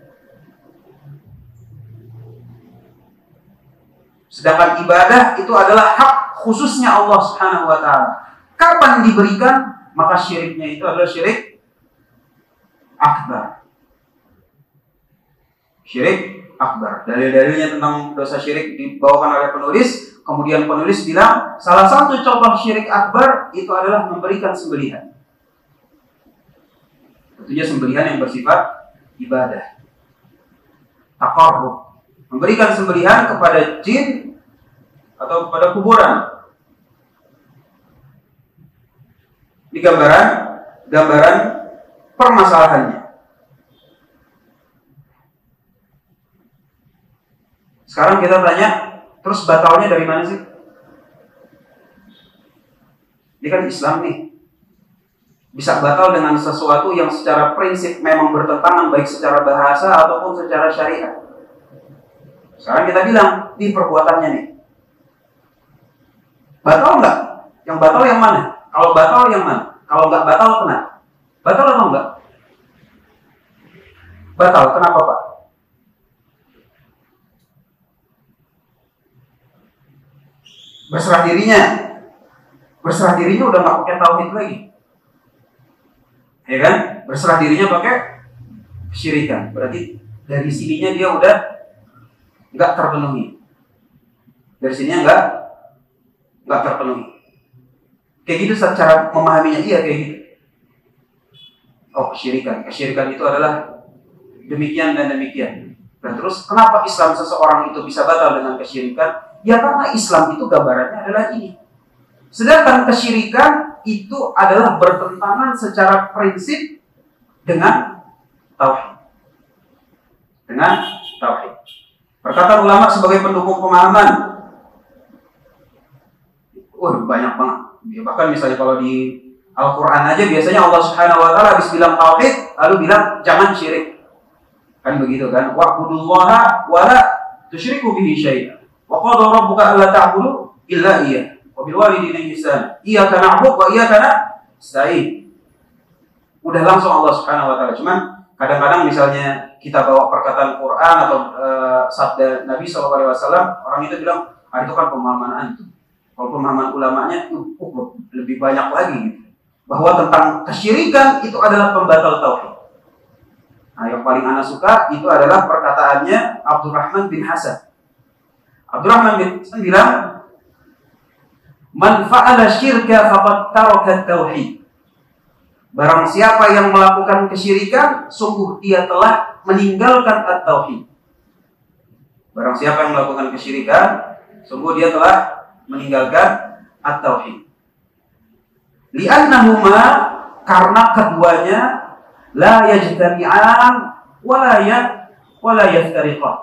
Sedangkan ibadah itu adalah hak khususnya Allah Subhanahu wa taala. Kapan diberikan? Maka syiriknya itu adalah syirik akbar. Syirik akbar. Dalil-dalilnya tentang dosa syirik dibawakan oleh penulis. Kemudian penulis bilang, salah satu contoh syirik akbar itu adalah memberikan sembelihan. Tentunya sembelihan yang bersifat ibadah. taqarrub, memberikan sembelihan kepada jin atau kepada kuburan. Ini gambaran permasalahannya. Sekarang kita tanya, terus batalnya dari mana sih? Ini kan Islam nih. Bisa batal dengan sesuatu yang secara prinsip memang bertentangan baik secara bahasa ataupun secara syariat. Sekarang kita bilang, ini perbuatannya nih. Batal nggak? Yang batal yang mana? Kalau batal yang mana? Kalau nggak batal kenapa? Batal atau enggak? Batal, kenapa Pak? Berserah dirinya udah nggak pakai tauhid lagi, ya kan? Berserah dirinya pakai kesyirikan, berarti dari sininya dia udah nggak terpenuhi. Dari sininya nggak terpenuhi. Kayak gitu secara memahaminya, iya kayak gitu. Oh, kesyirikan itu adalah demikian dan demikian. Dan terus kenapa Islam seseorang itu bisa batal dengan kesyirikan? Ya karena Islam itu gambarannya adalah ini. Sedangkan kesyirikan itu adalah bertentangan secara prinsip dengan tauhid. Perkataan ulama sebagai pendukung pemahaman, banyak banget. Bahkan misalnya kalau di Al-Quran aja biasanya Allah Subhanahu Wa Taala habis bilang tauhid, lalu bilang jangan syirik. Kan begitu kan? Wa'budullaha wa la tusyriku bihi syai'an. Wa qad rabbuka alla ta'budu illa iyyah. Wa bil walidayni ihsana. Iyyaka na'budu wa iyyaka nasta'in. Udah langsung Allah Subhanahu wa taala. Cuman kadang-kadang misalnya kita bawa perkataan Quran atau sabda Nabi SAW, orang itu bilang, itu kan pemahaman antum. Kalau pemahaman ulamanya lebih banyak lagi gitu. Bahwa tentang kesyirikan itu adalah pembatal tauhid. Nah, yang paling ana suka itu adalah perkataannya Abdurrahman bin Hasan. Abdurrahman bin Hasan bilang, "Man fa'ala syirka faqad taraka tauhid." Barang siapa yang melakukan kesyirikan, sungguh dia telah meninggalkan at-tauhid. Barang siapa yang melakukan kesyirikan, sungguh dia telah meninggalkan at-tauhid. Li'annahuma, karena keduanya la yajtami'an wala yaftariqan.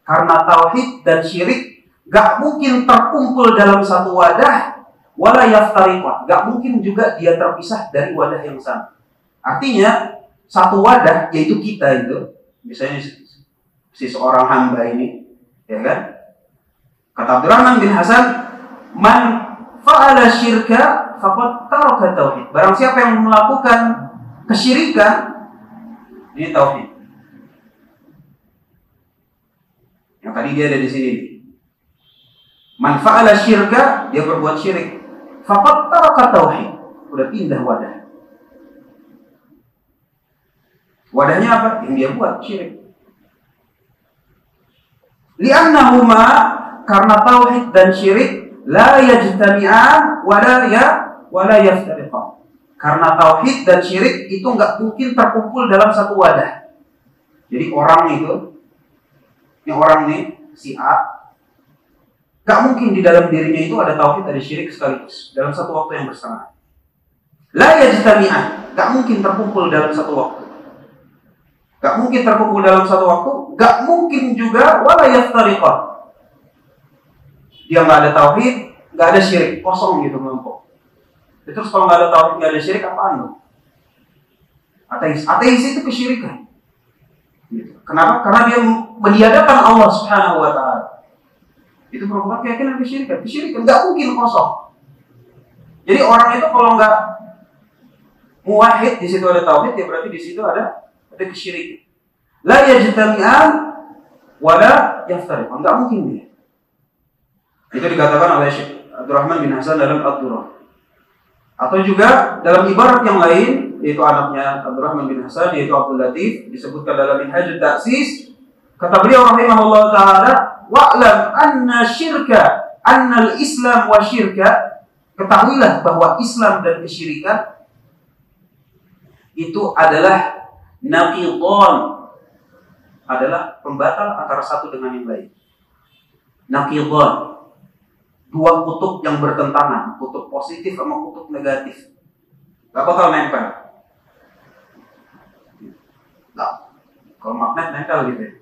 Karena tauhid dan syirik gak mungkin terkumpul dalam satu wadah, wala yaftariqan, gak mungkin juga dia terpisah dari wadah yang sama. Artinya satu wadah, yaitu kita itu, misalnya si seorang hamba ini, ya kan? Kata Abdurrahman bin Hasan, "Man fa'ala syirka faqad taraka tauhid." Barang siapa yang melakukan kesyirikan, ini tauhid. Yang tadi dia ada di sini. Man fa'ala syirka, dia berbuat syirik. Faqad taraka tauhid. Udah pindah wadah. Wadahnya apa? Yang dia buat syirik. Li'annahuma, karena tauhid dan syirik la yajtami'an wala yaftariqan. Karena tauhid dan syirik itu enggak mungkin terkumpul dalam satu wadah. Jadi orang nih si A, gak mungkin di dalam dirinya itu ada tauhid, ada syirik sekaligus dalam satu waktu yang bersamaan. La yajtami'an, gak mungkin terkumpul dalam satu waktu. Gak mungkin terkumpul dalam satu waktu, gak mungkin juga wala yaftariqan. Dia gak ada tauhid, gak ada syirik, kosong gitu melompok. Terus kalau gak ada tauhid, gak ada syirik, apaan lo? Ateis itu kesyirikan. Kenapa? Karena dia meniadakan Allah Subhanahu wa taala. Itu merupakan keyakinan kesyirikan. Kesyirikan enggak mungkin kosong. Jadi orang itu kalau enggak muwahhid, di situ ada tauhid, ya berarti di situ ada kesyirikan. La yajtami'an wala yaftariqan. Enggak mungkin dia. Itu dikatakan oleh Syekh Abdurrahman bin Hasan dalam Ad-Durrah. Atau juga dalam ibarat yang lain, yaitu anaknya Abdurrahman bin Hasan, yaitu Abdul Latif, disebutkan dalam Minhajut Ta'sis, kata beliau rahimahullah ta'ala, wa'lam anna syirka, anna al-islam wa syirka, ketahuilah bahwa Islam dan kesyirikan itu adalah naqidhan, adalah pembatal antara satu dengan yang lain. Naqidhan, dua kutub yang bertentangan, kutub positif sama kutub negatif. Gak bakal nempel. Gak. Kalau magnet nempel gitu ya.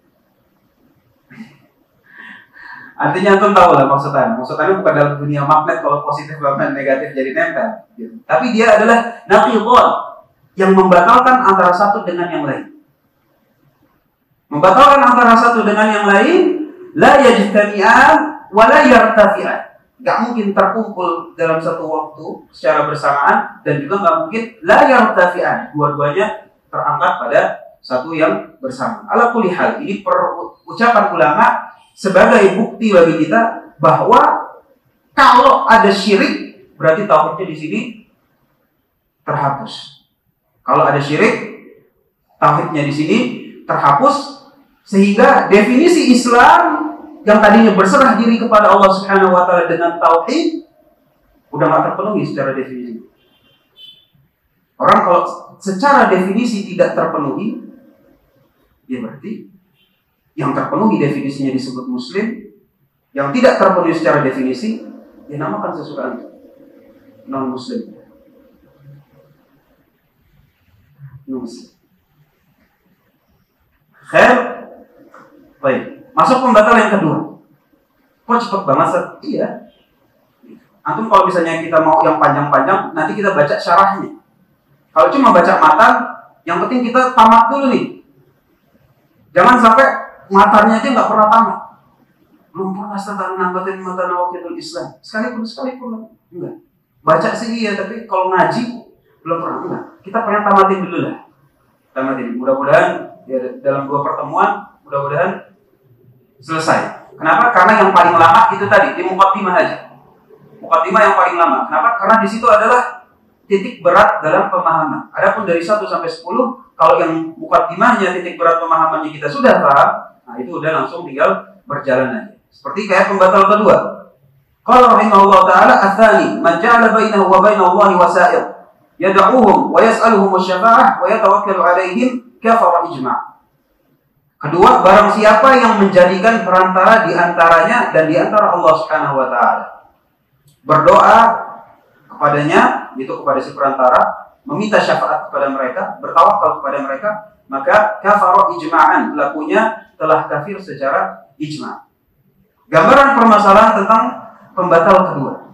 Artinya antum tahu lah maksudnya. Maksudnya bukan dalam dunia magnet kalau positif dan negatif jadi nempel. Gitu. Tapi dia adalah naqidhan yang membatalkan antara satu dengan yang lain. Membatalkan antara satu dengan yang lain, la yajtami'an wa la yartafi'an. Gak mungkin terkumpul dalam satu waktu secara bersamaan dan juga gak mungkin la yartafi'an. Dua-duanya terangkat pada satu yang bersama. Ala kulli hal, ini ucapan ulama sebagai bukti bagi kita bahwa kalau ada syirik berarti tauhidnya di sini terhapus. Kalau ada syirik, tauhidnya di sini terhapus sehingga definisi Islam yang tadinya berserah diri kepada Allah Subhanahu wa taala dengan tauhid udah enggak terpenuhi secara definisi. Orang kalau secara definisi tidak terpenuhi, ya berarti yang terpenuhi definisinya disebut muslim, yang tidak terpenuhi secara definisi dinamakan sesuatu non muslim. Khair. Baik, masuk pembatal yang kedua. Kok cepet banget, Seth? Iya. Antum kalau misalnya kita mau yang panjang-panjang, nanti kita baca syarahnya. Kalau cuma baca matan, yang penting kita tamat dulu nih. Jangan sampai matanya aja nggak pernah tamat. Belum pernah tentang nambatin mata nawaqidul Islam. Sekalipun enggak. Baca sih iya, tapi kalau ngaji belum pernah enggak. Kita pengen tamatin dulu lah. Tamatin. Mudah-mudahan ya, dalam 2 pertemuan mudah-mudahan selesai. Kenapa? Karena yang paling lama itu tadi di muqaddimah aja. Muqaddimah yang paling lama. Kenapa? Karena di situ adalah titik berat dalam pemahaman. Adapun dari 1 sampai 10, kalau yang muqaddimahnya titik berat pemahamannya kita sudah paham, nah itu udah langsung tinggal berjalan aja. Seperti kayak pembatal kedua. Qala rahimahullah taala atsani man ja'ala bainahu wa baina Allahi wasa'il yad'uhum wa yas'aluhum asy-syafa'ah wa yatawakkalu 'alaihim kafara ijma'. Kedua, barang siapa yang menjadikan perantara di antaranya dan di antara Allah Subhanahu wa taala. Berdoa kepadanya, itu kepada si perantara, meminta syafaat kepada mereka, bertawakal kepada mereka, maka kafara ijma'an, pelakunya telah kafir secara ijma'. Gambaran permasalahan tentang pembatal kedua.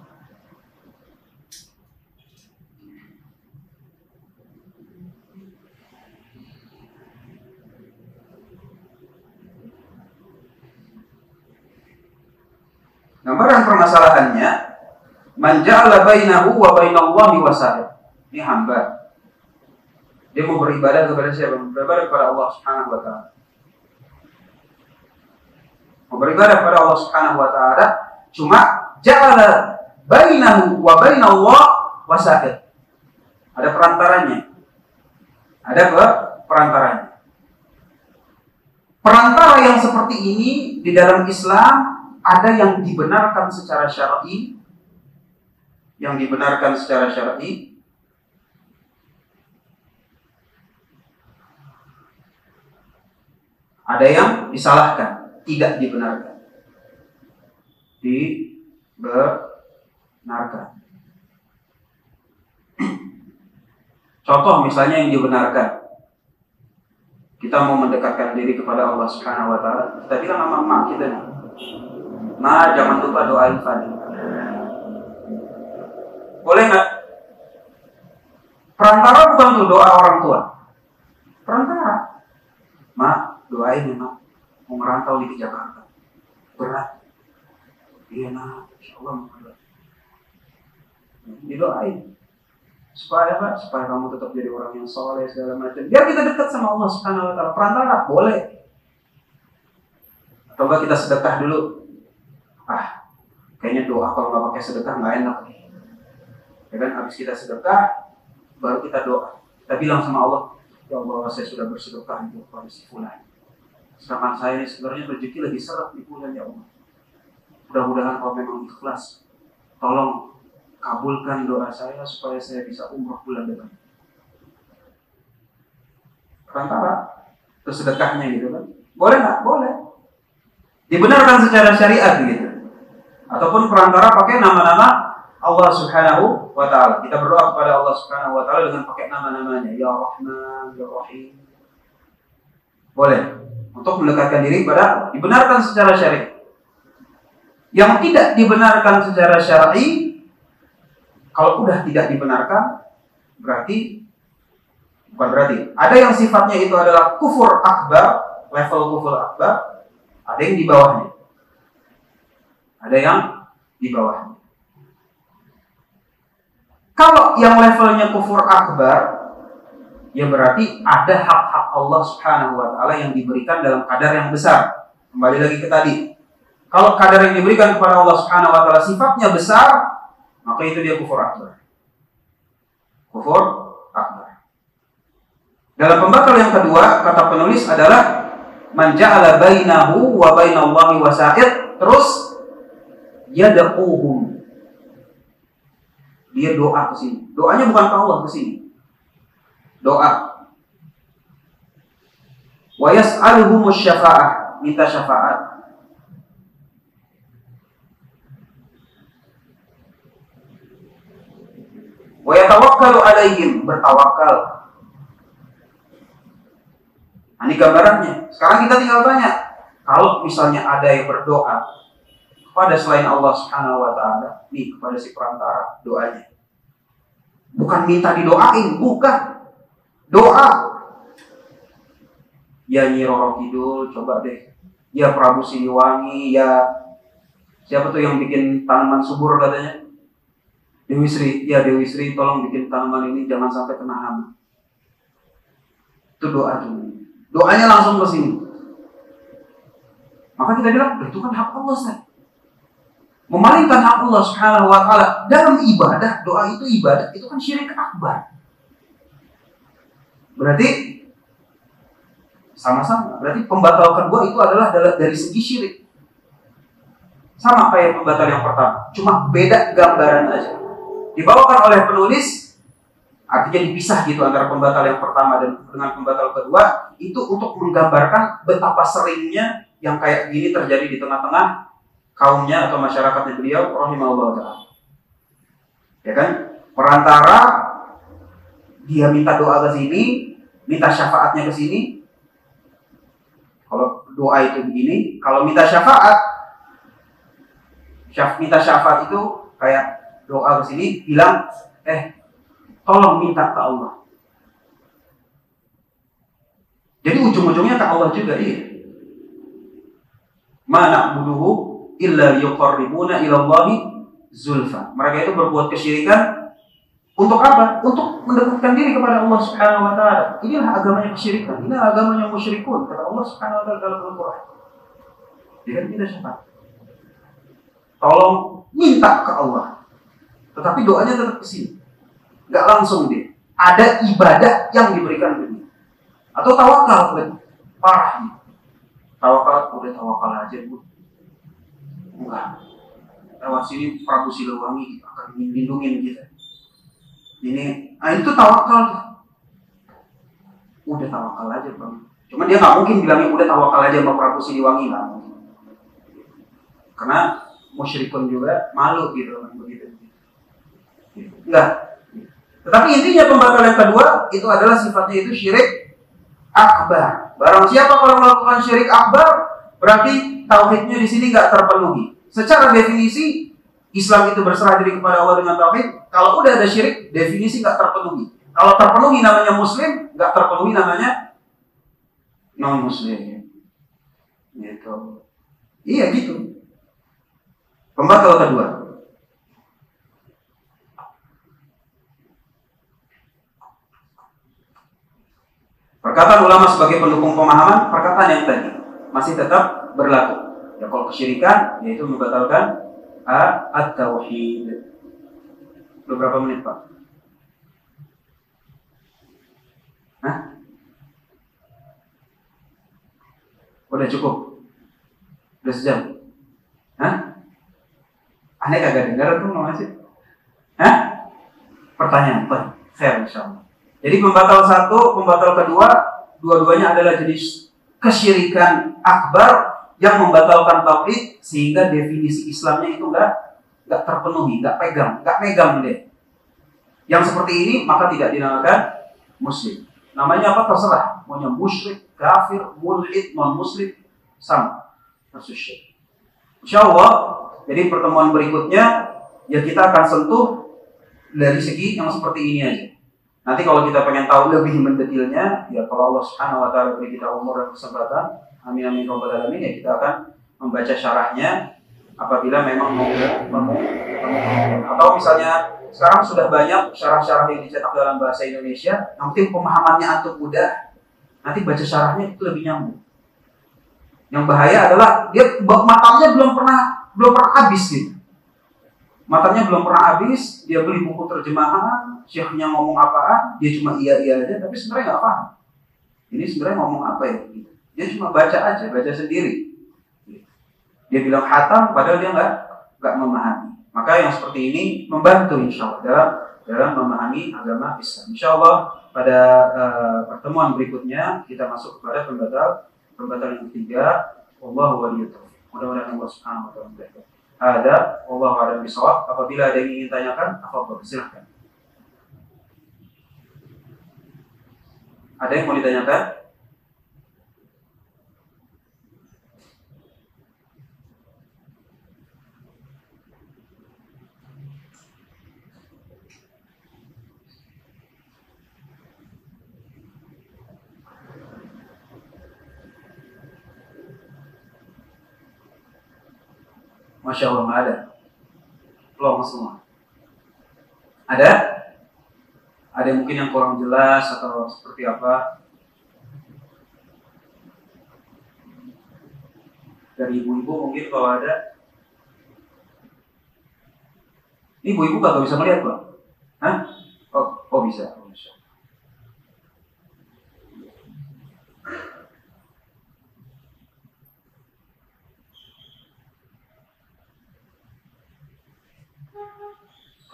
Gambaran permasalahannya, man ja'ala bainahu wa bainallahi wasa'il. Ini hamba. Dia mau beribadah kepada siapa? Beribadah kepada Allah Subhanahu wa taala. Mau beribadah kepada Allah Subhanahu wa taala, cuma ja'ala bainahu wa bainallahi wasa'il. Ada perantaranya. Ada perantaranya. Perantara yang seperti ini di dalam Islam ada yang dibenarkan secara syar'i, ada yang disalahkan, tidak dibenarkan. Dibenarkan. Contoh misalnya yang dibenarkan. Kita mau mendekatkan diri kepada Allah Subhanahu wa taala, kita bilang sama emak kita nih. Ma, jangan lupa doain Fadil. Boleh nggak? Perantara bukan tuh doa orang tua. Perantara. Ma, doain ya, Ma. Mau merantau di Jakarta. Berat. Iya, nah, insya Allah mau berat. Didoain. Supaya apa? Supaya kamu tetap jadi orang yang soleh segala macam. Biar kita dekat sama Allah Subhanahu wa taala. Perantara boleh. Atau enggak kita sedekah dulu. Kayaknya doa kalau nggak pakai sedekah nggak enak. Ya kan, habis kita sedekah, baru kita doa. Kita bilang sama Allah, ya Allah, saya sudah bersedekah untuk pada si fulan. Sedangkan saya ini sebenarnya rezeki lagi seret di bulan, ya Allah. Mudah-mudahan kalau memang ikhlas, tolong kabulkan doa saya supaya saya bisa umroh bulan depan. Perantara, terus sedekahnya gitu kan. Boleh nggak? Boleh. Dibenarkan secara syariat gitu. Ataupun perantara pakai nama-nama Allah Subhanahu wa Ta'ala. Kita berdoa kepada Allah Subhanahu wa Ta'ala dengan pakai nama-namanya, Ya Rahman, Ya Rahim. Boleh. Untuk mendekatkan diri pada dibenarkan secara syar'i. Yang tidak dibenarkan secara syar'i, kalau udah tidak dibenarkan, ada yang sifatnya itu adalah kufur akbar, level kufur akbar, ada yang di bawahnya. Kalau yang levelnya kufur akbar, ya berarti ada hak-hak Allah Subhanahu wa Ta'ala yang diberikan dalam kadar yang besar. Kembali lagi ke tadi. Kalau kadar yang diberikan kepada Allah Subhanahu wa Ta'ala sifatnya besar, maka itu dia kufur akbar. Kufur akbar. Dalam pembatal yang kedua, kata penulis adalah man ja'ala bainahu wa bainallahi wasa'id, terus yad'uhum. Dia doa ke sini. Doanya bukan ke Allah, ke sini. Doa. Wa yas'aluhumus syafa'ah, minta syafaat. Wa yatawakkalu alaihim, bertawakal. Ini gambarannya. Sekarang kita tinggal tanya, kalau misalnya ada yang berdoa kepada selain Allah Subhanahu wa Ta'ala, nih kepada si perantara doanya. Bukan minta didoain, bukan. Doa. Ya Nyi Roro Kidul, coba deh. Ya Prabu Siliwangi, ya siapa tuh yang bikin tanaman subur katanya? Dewi Sri, ya Dewi Sri, tolong bikin tanaman ini jangan sampai kena hama. Itu doa tuh. Doanya langsung ke sini. Maka kita bilang, itu kan hak Allah, Ustaz. Memalingkan hak Allah Subhanahu wa Ta'ala dalam ibadah, doa itu ibadah, itu kan syirik akbar. Berarti sama-sama. Berarti pembatal kedua itu adalah dari segi syirik. Sama kayak pembatal yang pertama, cuma beda gambaran aja. Dibawakan oleh penulis, artinya dipisah gitu antara pembatal yang pertama dan dengan pembatal kedua, itu untuk menggambarkan betapa seringnya yang kayak gini terjadi di tengah-tengah kaumnya atau masyarakatnya beliau rahimahullah ta'ala. Ya kan? Perantara dia minta doa ke sini, minta syafaatnya ke sini. Kalau doa itu begini, kalau minta syafaat itu kayak doa ke sini bilang, tolong minta ke Allah. Jadi ujung-ujungnya ke Allah juga dia. Ma na'buduhu illa yuqarribuna ila Allahi zulfa. Mereka itu berbuat kesyirikan untuk apa? Untuk mendekatkan diri kepada Allah Subhanahu wa Ta'ala. Inilah agamanya kesyirikan. Inilah agamanya musyrikun. Kata Allah Subhanahu wa Ta'ala dalam Al-Quran. Dia tidak syafaat. Tolong minta ke Allah. Tetapi doanya tetap ke sini. Enggak langsung dia. Ada ibadah yang diberikan ke dia. Atau tawakal, parah. Tawakal, udah tawakal aja, Bu. Enggak. Lewat sini Prabu Siliwangi akan melindungi kita. Ini, itu tawakal. Udah tawakal aja, Bang. Cuma dia nggak mungkin bilangnya udah tawakal aja sama Prabu Siliwangi, nggak mungkin. Karena musyrikun juga malu gitu kan begitu. Enggak. Tetapi intinya pembatal yang kedua itu adalah sifatnya itu syirik akbar. Barang siapa kalau melakukan syirik akbar, berarti tauhidnya di sini nggak terpenuhi. Secara definisi Islam itu berserah diri kepada Allah dengan tauhid. Kalau udah ada syirik, definisi nggak terpenuhi. Kalau terpenuhi namanya Muslim, nggak terpenuhi namanya non Muslim. Gitu. Iya gitu. Pembatal kedua. Perkataan ulama sebagai pendukung pemahaman, perkataan yang tadi masih tetap berlaku. Ya kalau kesyirikan, yaitu membatalkan at-tauhid. Beberapa menit, Pak? Hah? Udah cukup? Udah sejam? Hah? Aneh kagak dengar tuh mau ngasih? Hah? Pertanyaan, Pak? Saya insyaallah. Jadi pembatal satu, pembatal kedua, dua-duanya adalah jenis kesyirikan akbar yang membatalkan tauhid sehingga definisi Islamnya itu nggak terpenuhi, nggak megang deh. Yang seperti ini maka tidak dinamakan muslim. Namanya apa terserah, maunya musyrik, kafir, mulhid, non muslim sama persis syirik. Insyaallah, jadi pertemuan berikutnya ya kita akan sentuh dari segi yang seperti ini aja. Nanti kalau kita pengen tahu lebih mendetailnya, ya kalau Allah Subhanahu wa taala beri kita umur dan kesempatan, amin amin robbal alamin, ya kita akan membaca syarahnya apabila memang mau atau misalnya sekarang sudah banyak syarah-syarah yang dicetak dalam bahasa Indonesia, yang penting pemahamannya antum mudah, nanti baca syarahnya itu lebih nyambung. Yang bahaya adalah dia matanya belum pernah habis gitu. Matanya belum pernah habis, dia beli buku terjemahan, syekhnya ngomong apaan, dia cuma iya aja, tapi sebenarnya nggak paham. Ini sebenarnya ngomong apa ya? Dia cuma baca aja, baca sendiri. Dia bilang hatam, padahal dia nggak memahami. Maka yang seperti ini membantu insya Allah dalam memahami agama Islam. Insya Allah pada pertemuan berikutnya kita masuk kepada pembatal yang ketiga. Wallahu waliyut taufiq. Mudah-mudahan Allah Subhanahu wa taala memberkati. Ada, wallahu a'lam bishawab. Apabila ada yang ingin tanyakan, apa silahkan. Ada yang mau ditanyakan? Masya Allah, nggak ada. Belum semua. Ada? Ada yang mungkin yang kurang jelas atau seperti apa? Dari ibu-ibu mungkin kalau ada. Ini ibu-ibu kagak bisa melihat, Pak? Hah? Oh bisa. Oh, bisa.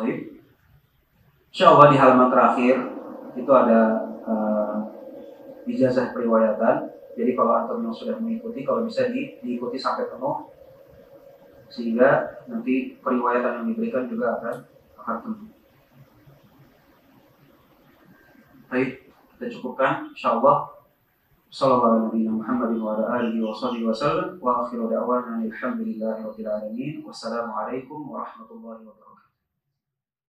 Baik. Insya Allah di halaman terakhir itu ada ijazah periwayatan. Jadi kalau antum yang sudah mengikuti, kalau bisa diikuti sampai penuh, sehingga nanti periwayatan yang diberikan juga akan penuh. Baik, kita cukupkan. Insya Allah. Sallallahu alaihi wasallam wa akhiru da'wana alhamdulillahi rabbil alamin. Wassalamualaikum warahmatullahi wabarakatuh.